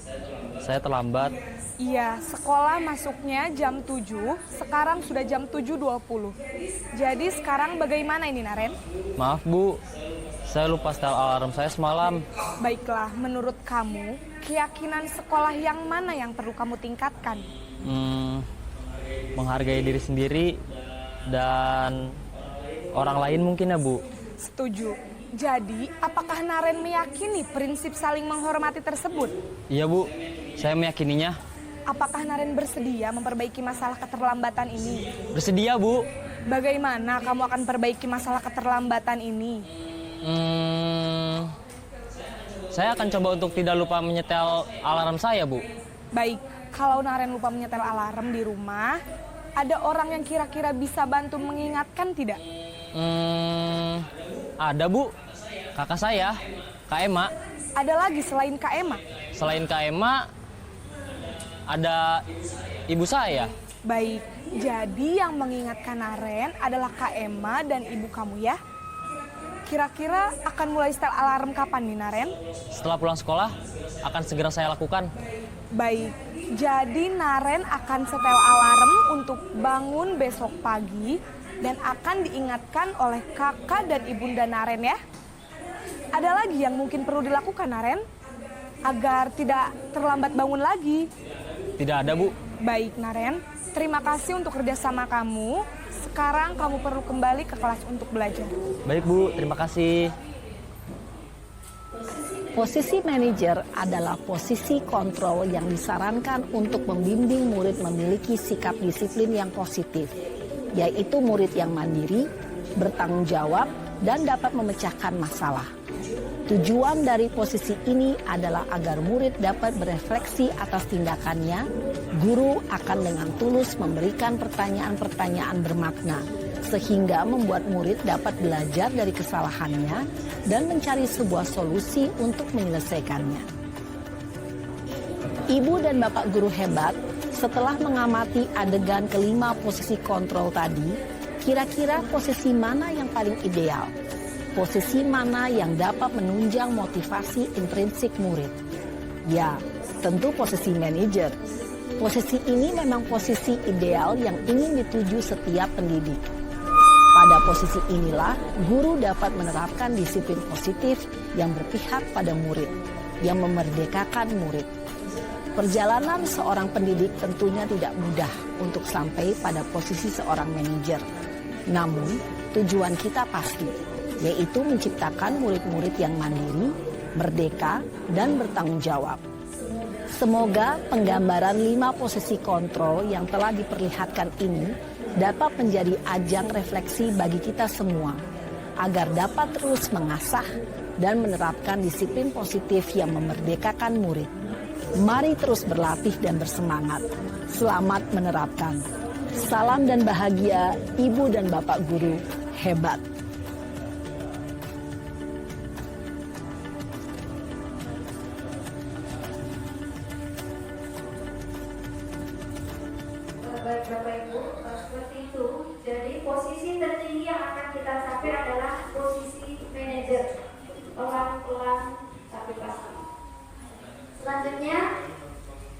Saya terlambat. Iya, sekolah masuknya jam 7, sekarang sudah jam 7.20. Jadi sekarang bagaimana ini, Naren? Maaf, Bu. Saya lupa setel alarm saya semalam. Baiklah, menurut kamu, keyakinan sekolah yang mana yang perlu kamu tingkatkan? Menghargai diri sendiri dan orang lain mungkin ya, Bu. Setuju. Jadi, apakah Naren meyakini prinsip saling menghormati tersebut? Iya, Bu. Saya meyakininya. Apakah Naren bersedia memperbaiki masalah keterlambatan ini? Bersedia, Bu. Bagaimana kamu akan perbaiki masalah keterlambatan ini? Saya akan coba untuk tidak lupa menyetel alarm saya, Bu. Baik, kalau Naren lupa menyetel alarm di rumah, ada orang yang kira-kira bisa bantu mengingatkan tidak? Ada, Bu. Kakak saya, Kak Ema. Ada lagi selain Kak Ema? Selain Kak Ema, ada ibu saya. Baik, jadi yang mengingatkan Naren adalah Kak Emma dan ibu kamu ya. Kira-kira akan mulai setel alarm kapan nih Naren? Setelah pulang sekolah, akan segera saya lakukan. Baik, jadi Naren akan setel alarm untuk bangun besok pagi dan akan diingatkan oleh kakak dan ibunda Naren ya. Ada lagi yang mungkin perlu dilakukan Naren agar tidak terlambat bangun lagi? Tidak ada, Bu. Baik Naren, terima kasih untuk kerjasama kamu. Sekarang kamu perlu kembali ke kelas untuk belajar. Baik, Bu. Terima kasih. Posisi manajer adalah posisi kontrol yang disarankan untuk membimbing murid memiliki sikap disiplin yang positif, yaitu murid yang mandiri, bertanggung jawab, dan dapat memecahkan masalah. Tujuan dari posisi ini adalah agar murid dapat berefleksi atas tindakannya. Guru akan dengan tulus memberikan pertanyaan-pertanyaan bermakna, sehingga membuat murid dapat belajar dari kesalahannya dan mencari sebuah solusi untuk menyelesaikannya. Ibu dan bapak guru hebat, setelah mengamati adegan kelima posisi kontrol tadi, kira-kira posisi mana yang paling ideal? Posisi mana yang dapat menunjang motivasi intrinsik murid? Ya, tentu posisi manajer. Posisi ini memang posisi ideal yang ingin dituju setiap pendidik. Pada posisi inilah, guru dapat menerapkan disiplin positif yang berpihak pada murid, yang memerdekakan murid. Perjalanan seorang pendidik tentunya tidak mudah untuk sampai pada posisi seorang manajer. Namun, tujuan kita pasti, yaitu menciptakan murid-murid yang mandiri, merdeka, dan bertanggung jawab. Semoga penggambaran 5 posisi kontrol yang telah diperlihatkan ini dapat menjadi ajang refleksi bagi kita semua, agar dapat terus mengasah dan menerapkan disiplin positif yang memerdekakan murid. Mari terus berlatih dan bersemangat. Selamat menerapkan. Salam dan bahagia Ibu dan Bapak Guru hebat. Baik Bapak Ibu, seperti itu. Jadi posisi tertinggi yang akan kita capai adalah posisi manajer. Pelan-pelan tapi pasti. Selanjutnya,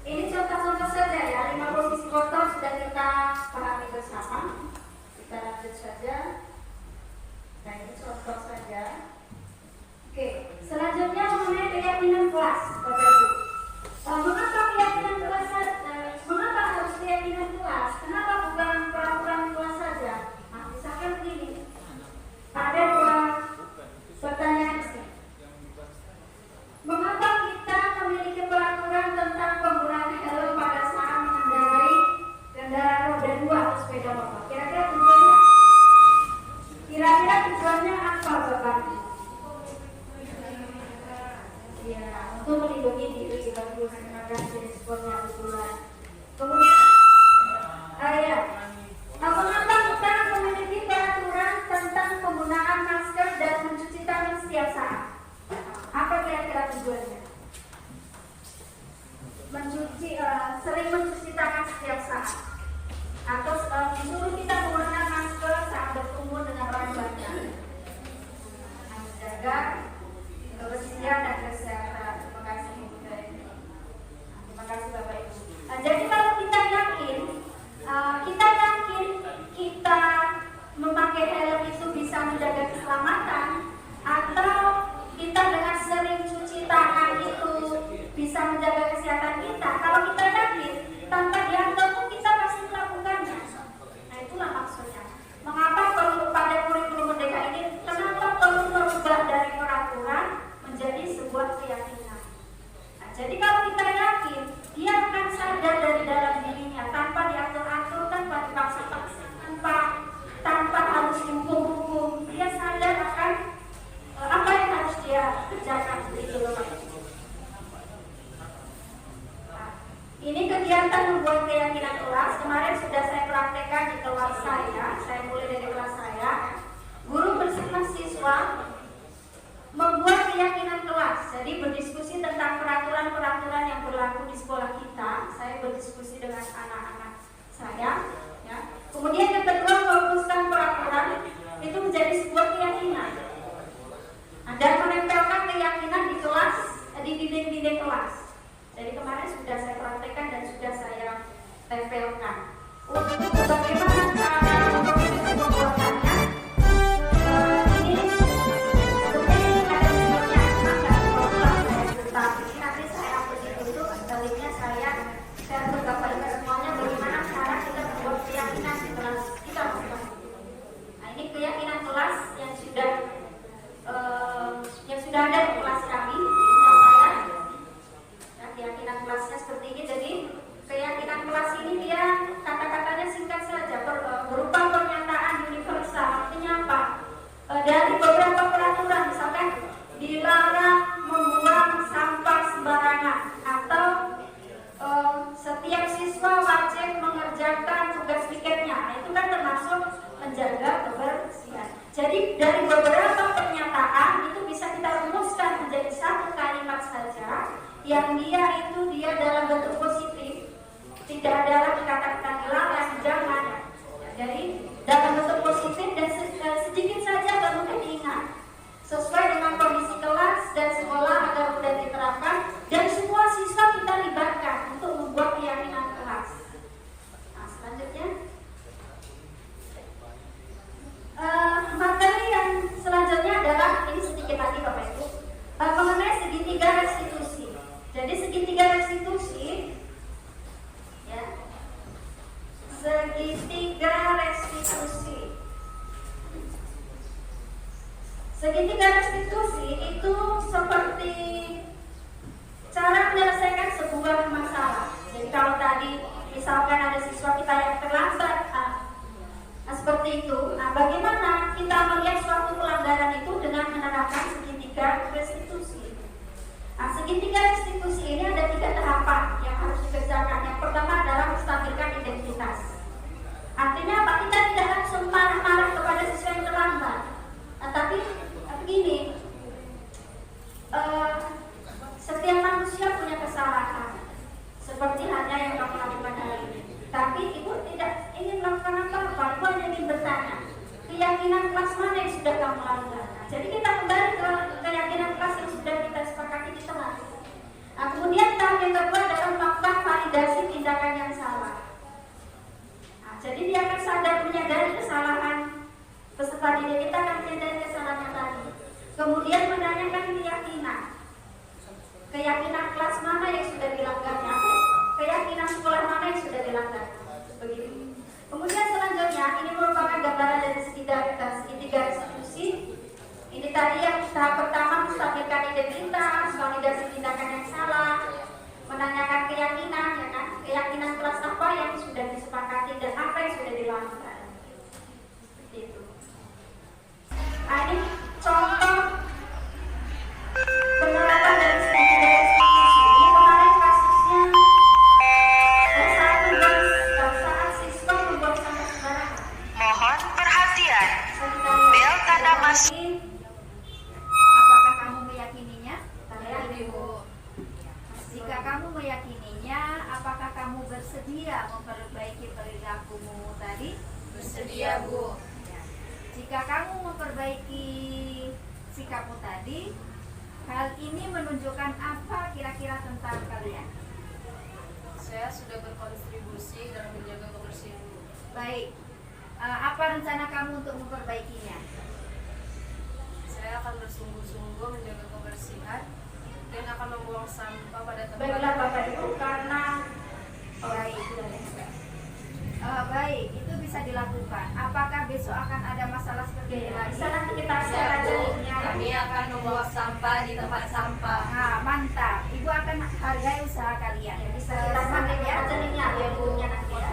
ini contoh-contoh saja ya. 5 posisi kontrol sudah kita pahami bersama. Kita lanjut saja. Nah ini contoh saja. Oke, selanjutnya mengenai keyakinan kelas, Bapak Ibu. Mengapa keyakinan kelas? Mengapa harus keyakinan kelas? Kenapa bukan peraturan kelas saja? Nah, misalkan begini, ada 2 pertanyaan sih. Mengapa kita memiliki peraturan tentang penggunaan helm pada saat mengendarai kendaraan roda 2 atau sepeda motor? Kira-kira tujuannya apa, Bapak? Ya, untuk melindungi diri. Bagus, terima kasih responnya betulan. Kemudian, mengapa kita memiliki peraturan tentang penggunaan masker dan mencuci tangan setiap saat? Apa kira-kira tujuannya? Sering mencuci tangan setiap saat, atau disuruh kita menggunakan masker saat berkumpul dengan orang banyak, menjaga kebersihan dan kesehatan. Terima kasih Bapak Ibu. Jadi kalau kita Kemudian yang kedua, merumuskan peraturan itu menjadi sebuah keyakinan. Dan menempelkan keyakinan di kelas, di dinding-dinding kelas. Jadi kemarin sudah saya praktekkan dan sudah saya tempelkan. Untuk bagaimana proses pembuatannya, ini sebenarnya ada semuanya, maka tapi nanti saya begitu itu sebaliknya saya bergambarkan semuanya bagaimana cara kita membuat keyakinan di kelas kita masing-masing. Nah, ini keyakinan kelas yang sudah ada di kelas kami, di kelas saya. Nah, keyakinan kelasnya seperti ini. Jadi keyakinan kelas ini dia kata-katanya singkat saja, berupa pernyataan universal. Artinya apa? Dari beberapa peraturan, misalkan dilarang membuang sampah sembarangan, atau setiap siswa wajib mengerjakan tugas piketnya. Nah, itu kan termasuk menjaga kebersihan. Jadi dari beberapa pernyataan itu bisa kita rumuskan menjadi satu kalimat saja yang dia dalam bentuk positif, tidak ada lagi kata-kata dilarang, jangan. Jadi dalam bentuk positif dan sedikit saja agar mudah diingat, sesuai dengan kondisi kelas dan sekolah agar mudah diterapkan, dan semua siswa kita libatkan untuk membuat keyakinan kelas. Nah, selanjutnya materi yang selanjutnya adalah ini sedikit lagi Bapak Ibu, mengenai segitiga restitusi. Jadi segitiga restitusi, ya, segitiga restitusi. Segitiga restitusi itu seperti cara menyelesaikan sebuah masalah. Jadi kalau tadi misalkan ada siswa kita yang terlambat, seperti itu. Nah, bagaimana kita melihat suatu pelanggaran itu dengan menerapkan segitiga restitusi? Nah, segitiga restitusi ini ada 3 tahapan yang harus dikerjakan. Yang pertama adalah menstabilkan identitas. Artinya apa? Kita tidak langsung marah-marah kepada siswa yang terlambat. Nah, tapi begini, setiap manusia punya kesalahan. Seperti halnya yang kamu lakukan hari ini. Tapi ibu tidak ingin melakukan apa-apa, ibu hanya ingin bertanya, keyakinan kelas mana yang sudah kamu lakukan? Nah, jadi kita kembali ke keyakinan kelas yang sudah kita sepakati di kelas. Nah, kemudian tahap yang kedua adalah melakukan validasi tindakan yang salah. Nah, jadi dia akan sadar menyadari kesalahan peserta didik, kita akan menyadari kesalahannya tadi. Kemudian menanyakan keyakinan kelas mana yang sudah dilanggarnya, keyakinan sekolah mana yang sudah dilanggar. Begitu. Kemudian selanjutnya ini merupakan gambaran dari segitiga restitusi. Ini tadi yang tahap pertama, menstabilkan identitas, validasi tindakan yang salah, menanyakan keyakinan, ya kan? Keyakinan kelas apa yang sudah disepakati dan apa yang sudah dilakukan. Seperti itu. Nah, ini contoh penerapan dari segitiga restitusi. Ini kemarin kasusnya saat siswa membuang sampah sembarangan. Mohon perhatian. Bel tanda masuk. Apakah kamu meyakininya? Saya Ibu. Jika kamu meyakininya, apakah kamu bersedia memperbaiki perilakumu tadi? Bersedia, Bu. Ya. Jika kamu memperbaiki sikapmu tadi, hal ini menunjukkan apa kira-kira tentang kalian? Saya sudah berkontribusi dalam menjaga kebersihan, Bu. Baik. Apa rencana kamu untuk memperbaikinya? Saya akan bersungguh-sungguh menjaga kebersihan dan akan membuang sampah pada Baiklah tempat. Bapak Ibu, karena baik, itu bisa dilakukan. Apakah besok akan ada masalah seperti ini lagi? Bisa nanti kita share aja linknya. Kami akan membuang sampah di tempat sampah. Nah, mantap. Ibu akan hargai usaha kalian. Bisa kita share ya aja linknya ya bukunya nanti ya.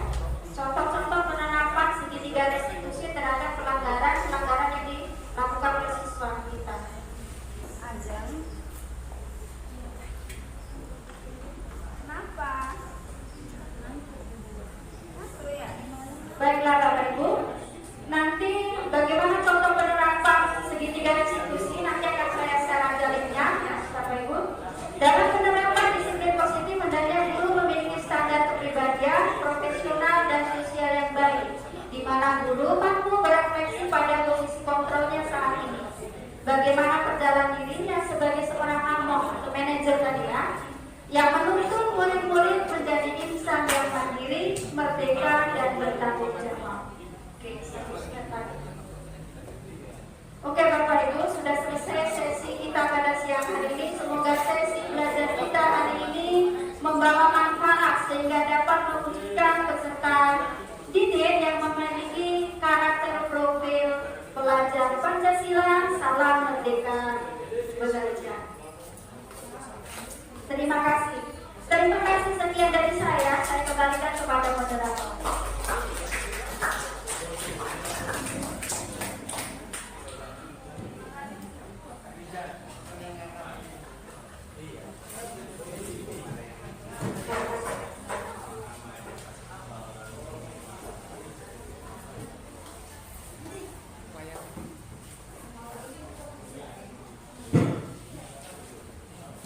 Contoh-contoh penerapan segitiga restitusi terhadap pelanggaran yang dilakukan oleh siswa kita. Ajeng. Kenapa? Baiklah Bapak Ibu, nanti bagaimana contoh penerapan segitiga restitusi nanti akan saya share aja linknya ya Bapak Ibu. Dalam penerapan disiplin positif hendaknya guru memiliki standar kepribadian, profesional dan sosial yang baik, di manajer tadi ya, yang menuntun murid-murid menjadi insan yang mandiri, merdeka, dan bertanggung jawab. Oke, seterusnya tadi. Oke Bapak Ibu, sudah selesai sesi kita pada siang hari ini. Semoga sesi belajar kita hari ini membawa manfaat sehingga dapat mewujudkan peserta didik yang memiliki karakter profil pelajar Pancasila, salam merdeka, bekerja. Terima kasih. Terima kasih, sekian dari saya kembalikan kepada moderator.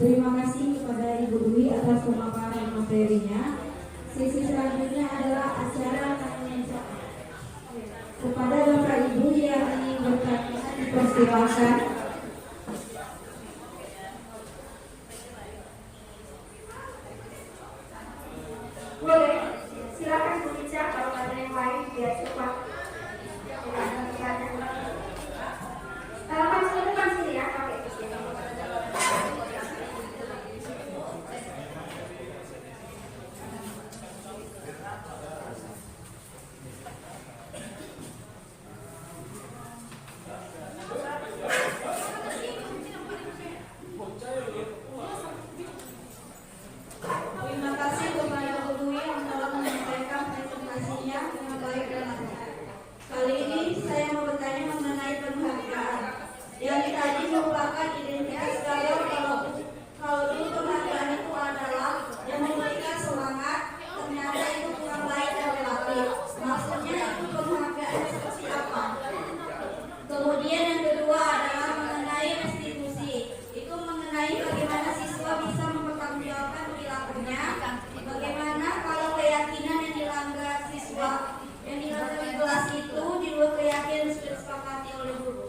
Terima kasih kepada Ibu Dwi atas pemaparan materinya. Sesi selanjutnya adalah acara tanya jawab. Kepada Bapak Ibu yang ingin bertanya dipersilakan. Boleh, silakan Bu Ica kalau ada yang lain biar cepat. Masuk ke depan sini ya, oke. Terima kasih kepada Bu Dwi yang telah menyampaikan presentasinya dengan baik dan lancar. Kali ini saya mau bertanya mengenai penghargaan. Yang tadi merupakan identitas gagal kalau dulu penghargaan itu adalah yang memberikan semangat, ternyata itu kurang baik dan relatif. Maksudnya itu penghargaan seperti apa? Kemudian yang kedua adalah mengenai restitusi. Itu mengenai bagaimana siswa bisa mempertanggungjawabkan perilakunya. Bagaimana kalau keyakinan yang dilanggar siswa yang dilanggar di kelas itu di luar keyakinan yang sudah disepakati oleh guru.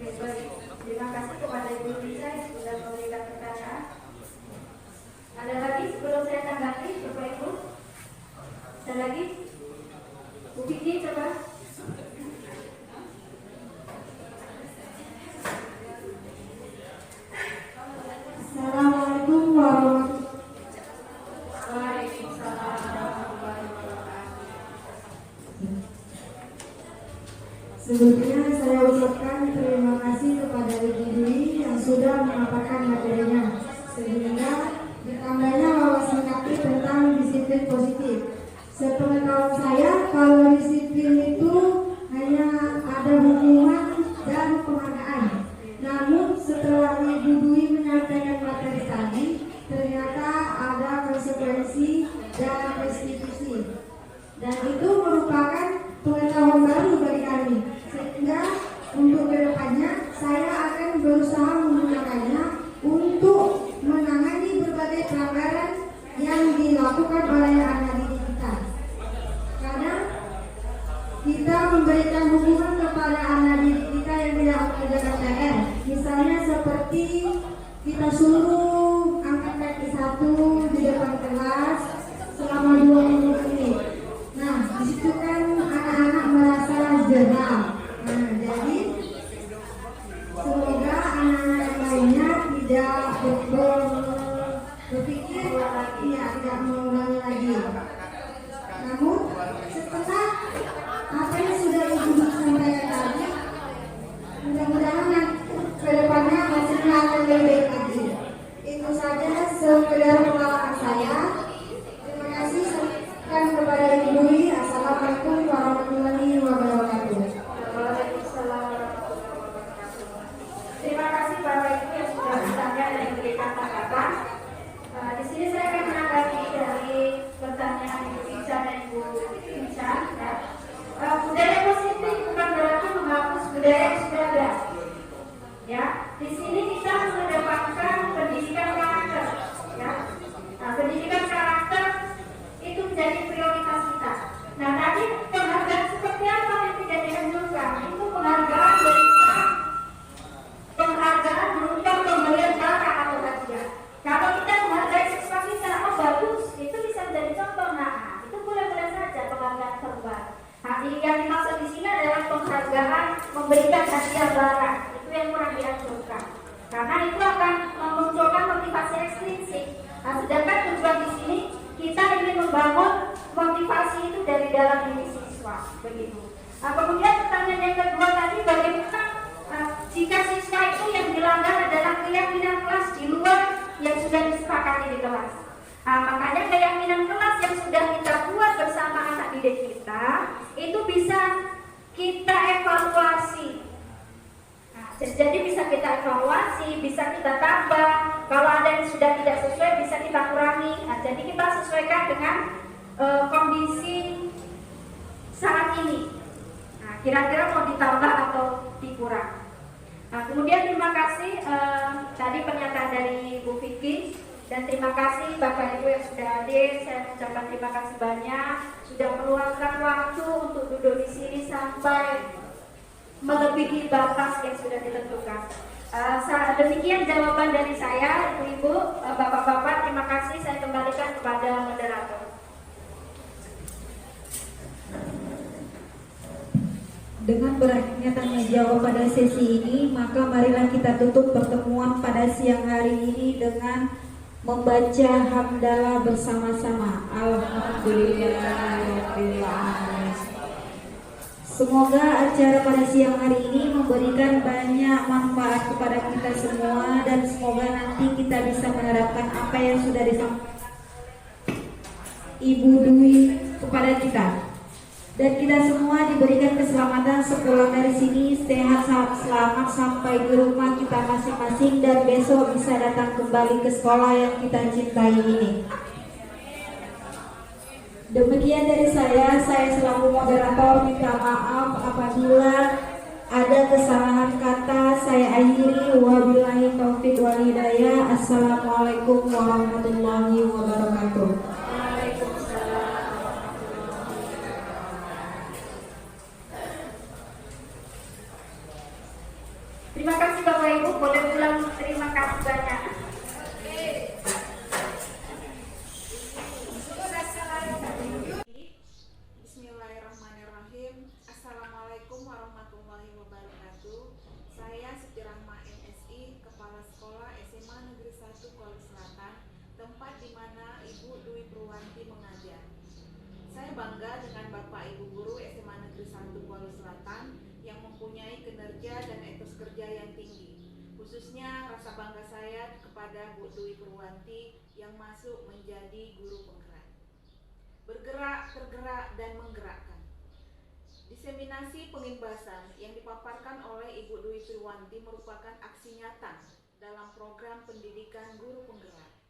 Baik, terima kasih kepada Ibu Lisa yang sudah memberikan pertanyaan. Ada lagi sebelum saya tanggapi, Bapak Ibu? Ada lagi? Bu Vicky, coba. Assalamualaikum warahmatullahi Sebelumnya saya ucapkan terima kasih kepada Ibu Dwi yang sudah memaparkan materinya, sehingga ditambahnya wawasan kaki tentang disiplin positif. Sepengetahuan saya, kalau disiplin itu hanya ada hukuman dan penghargaan. Namun setelah Ibu Dwi menyampaikan materi tadi, ternyata ada konsekuensi dan restitusi. Dan itu merupakan pengetahuan baru bagi kami. Sehingga untuk kedepannya saya akan berusaha menggunakannya untuk menangani berbagai pelanggaran yang dilakukan oleh anak didik kita. Karena kita memberikan hukuman kepada anak didik kita yang tidak mengerjakan PR. Misalnya seperti kita suruh angkat kaki satu di depan kelas selama 20 menit. Nah, disitu kan anak-anak merasa jenuh. Nah, jadi semoga anak-anak yang lainnya tidak berpikir tidak mengulangi lagi. Namun setelah apa yang sudah Ibu sampaikan tadi, mudah-mudahan ke depannya hasilnya akan lebih baik lagi. Itu saja sekedar pengalaman saya. Terima kasih kepada Ibu Dwi. Assalamualaikum warahmatullahi wabarakatuh. Waalaikumsalam warahmatullahi wabarakatuh. Terima kasih Bapak Ibu yang sudah bertanya dan memberikan tanggapan. Di sini saya akan menanggapi dari pertanyaan Ibu Ica dan Ibu Ica. Budaya positif bukan berarti menghapus budaya yang sudah ada. Ya, di sini kita mengedepankan pendidikan karakter. Ya, nah, pendidikan karakter itu menjadi prioritas kita. Nah, tadi penghargaan seperti apa yang tidak dianjurkan? Itu penghargaan berupa pemberian bakat atau hadiah. motivasi itu dari dalam diri siswa, begitu. Kemudian pertanyaan yang kedua tadi, bagaimana jika siswa itu yang dilanggar adalah keyakinan kelas di luar yang sudah disepakati di kelas. Makanya keyakinan kelas yang sudah kita buat bersama anak didik kita itu bisa kita evaluasi. Jadi bisa kita evaluasi, bisa kita tambah. Kalau ada yang sudah tidak sesuai bisa kita kurangi. Jadi kita sesuaikan dengan kondisi saat ini. Kira-kira mau ditambah atau dikurang. Kemudian terima kasih tadi pernyataan dari Bu Vicky, dan terima kasih Bapak Ibu yang sudah hadir. Saya ucapkan terima kasih banyak sudah meluangkan waktu untuk duduk di sini sampai melebihi batas yang sudah ditentukan. Demikian jawaban dari saya, Ibu-ibu, Bapak-bapak. Terima kasih. Saya kembalikan kepada moderator. Dengan berakhirnya tanya jawab pada sesi ini, maka marilah kita tutup pertemuan pada siang hari ini dengan membaca hamdalah bersama-sama. Alhamdulillahirobbilalamin. Semoga acara pada siang hari ini memberikan banyak manfaat kepada kita semua, dan semoga nanti kita bisa menerapkan apa yang sudah disampaikan Ibu Dwi kepada kita. Dan kita semua diberikan keselamatan sepulang dari sini, sehat selamat sampai di rumah kita masing-masing, dan besok bisa datang kembali ke sekolah yang kita cintai ini. Demikian dari saya selaku moderator minta maaf apabila ada kesalahan kata. Saya akhiri, wabillahi taufiq wal hidayah. Assalamualaikum warahmatullahi wabarakatuh. Terima kasih Bapak Ibu, boleh pulang. Terima kasih banyak. Bismillahirrahmanirrahim. Assalamualaikum warahmatullahi wabarakatuh. Saya Siti Rahma MSI, Kepala Sekolah SMA Negeri 1 Kuala Selatan, tempat di mana Ibu Dwi Purwanti mengajar. Saya bangga dengan Bapak Ibu Guru SMA Negeri 1 Kuala Selatan yang mempunyai kinerja dan etos kerja yang tinggi. Khususnya rasa bangga saya kepada Bu Dwi Purwanti yang masuk menjadi guru penggerak. Bergerak, tergerak, dan menggerakkan. Diseminasi pengimbasan yang dipaparkan oleh Ibu Dwi Purwanti merupakan aksi nyata dalam program pendidikan guru penggerak.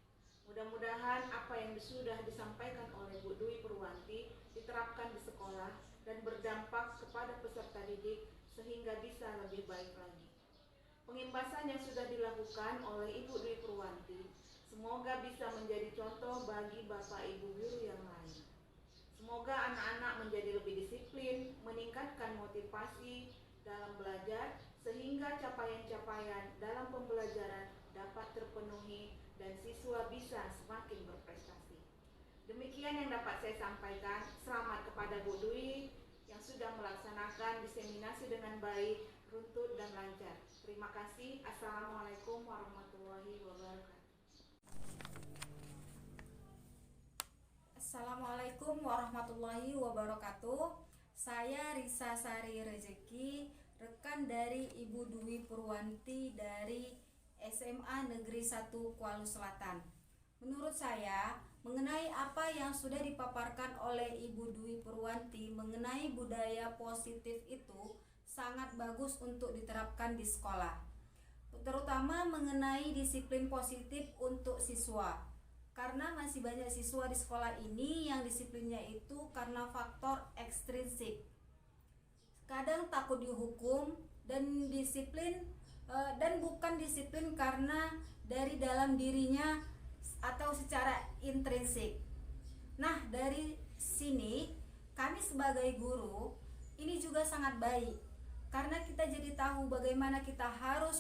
Mudah-mudahan apa yang sudah disampaikan oleh Bu Dwi Purwanti diterapkan di sekolah dan berdampak kepada peserta didik sehingga bisa lebih baik lagi. Pengimbasan yang sudah dilakukan oleh Ibu Dwi Purwanti semoga bisa menjadi contoh bagi Bapak Ibu guru yang lain. Semoga anak-anak menjadi lebih disiplin, meningkatkan motivasi dalam belajar sehingga capaian-capaian dalam pembelajaran dapat terpenuhi dan siswa bisa semakin berprestasi. Demikian yang dapat saya sampaikan. Selamat kepada Bu Dwi yang sudah melaksanakan diseminasi dengan baik, runtut, dan lancar. Terima kasih. Assalamualaikum warahmatullahi wabarakatuh. Assalamualaikum warahmatullahi wabarakatuh. Saya Risa Sari Rezeki, rekan dari Ibu Dwi Purwanti dari SMA Negeri 1 Kuala Selatan. Menurut saya, mengenai apa yang sudah dipaparkan oleh Ibu Dwi Purwanti mengenai budaya positif itu sangat bagus untuk diterapkan di sekolah, terutama mengenai disiplin positif untuk siswa. Karena masih banyak siswa di sekolah ini yang disiplinnya itu karena faktor ekstrinsik. Kadang takut dihukum dan disiplin dan bukan disiplin karena dari dalam dirinya atau secara intrinsik. Nah, dari sini kami sebagai guru ini juga sangat baik karena kita jadi tahu bagaimana kita harus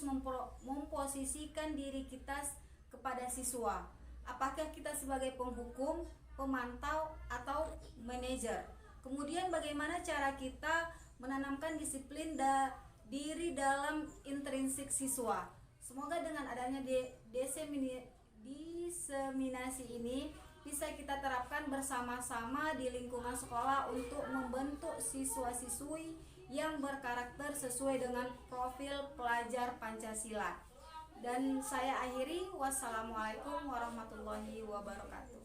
memposisikan diri kita kepada siswa. Apakah kita sebagai penghukum, pemantau, atau manajer. Kemudian bagaimana cara kita menanamkan disiplin diri dalam intrinsik siswa. Semoga dengan adanya diseminasi ini bisa kita terapkan bersama-sama di lingkungan sekolah untuk membentuk siswa-siswi yang berkarakter sesuai dengan profil pelajar Pancasila. Dan saya akhiri, wassalamualaikum warahmatullahi wabarakatuh.